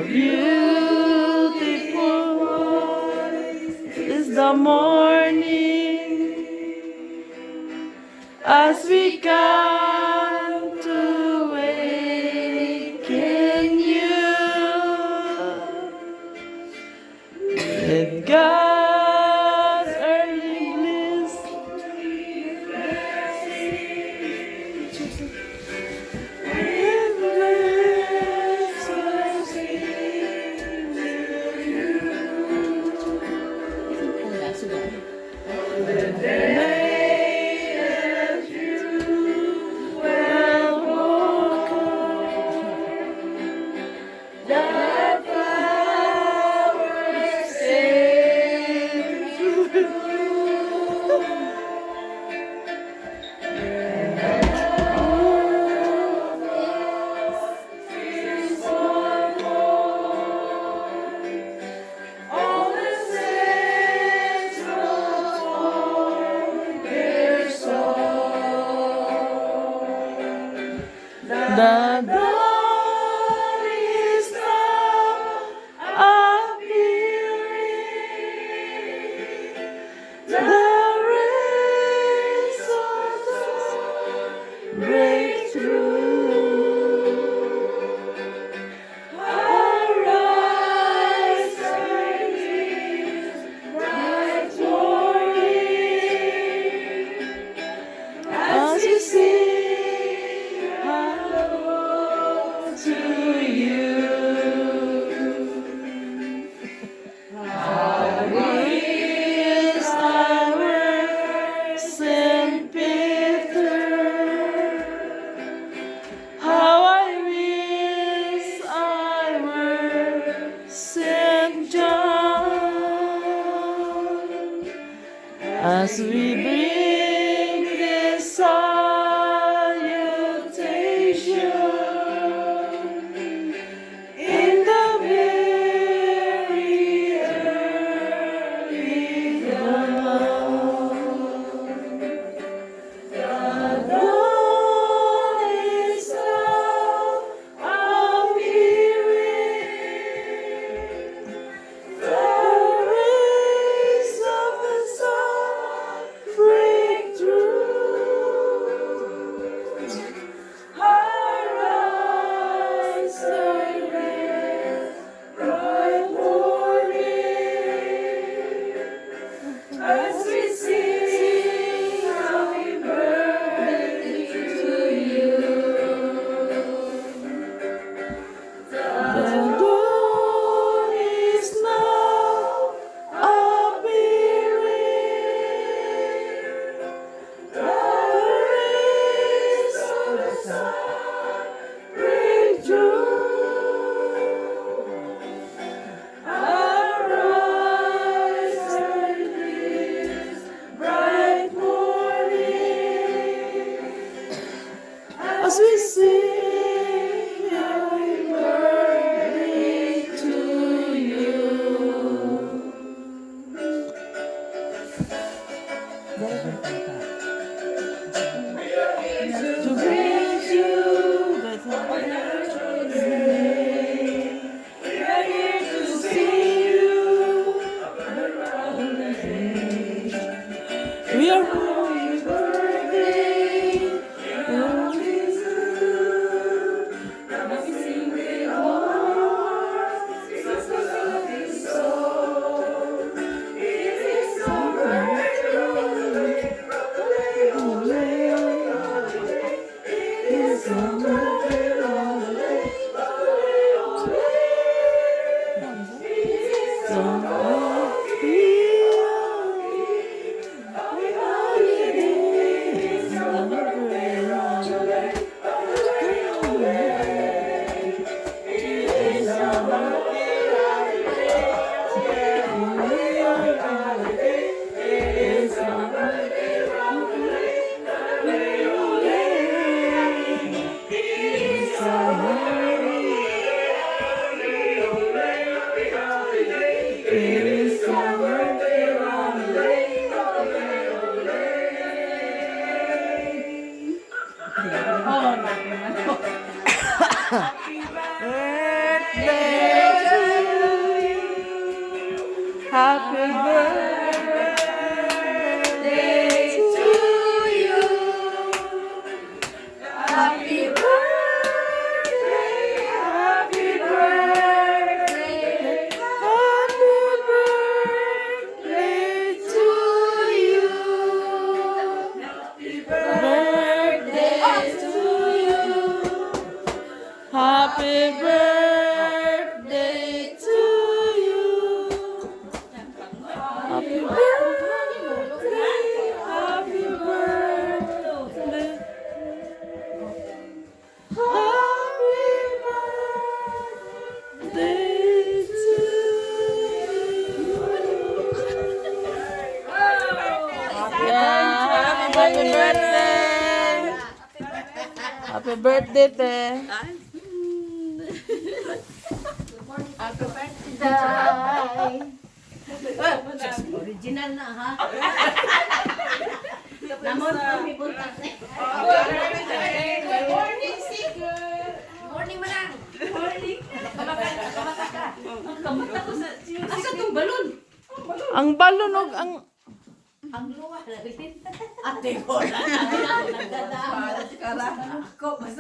beautiful is the morning as we come to awaken you with God's early bliss. The dawn is now appearing. The rays of dawn break through. Arise, bright morning, as you see. To you, how wish I were Saint Peter, how I wish I were Saint John, as we bring this song Happy birthday, te. Happy birthday. Original na ha. Namon kami punta. Good morning, Sigurd. Morning manang. Morning. Kamata ka. Kamata ko sa. Asa tong balon? Ang balon og Ang luwa. Ate ko. Nagdadaan. Ako basta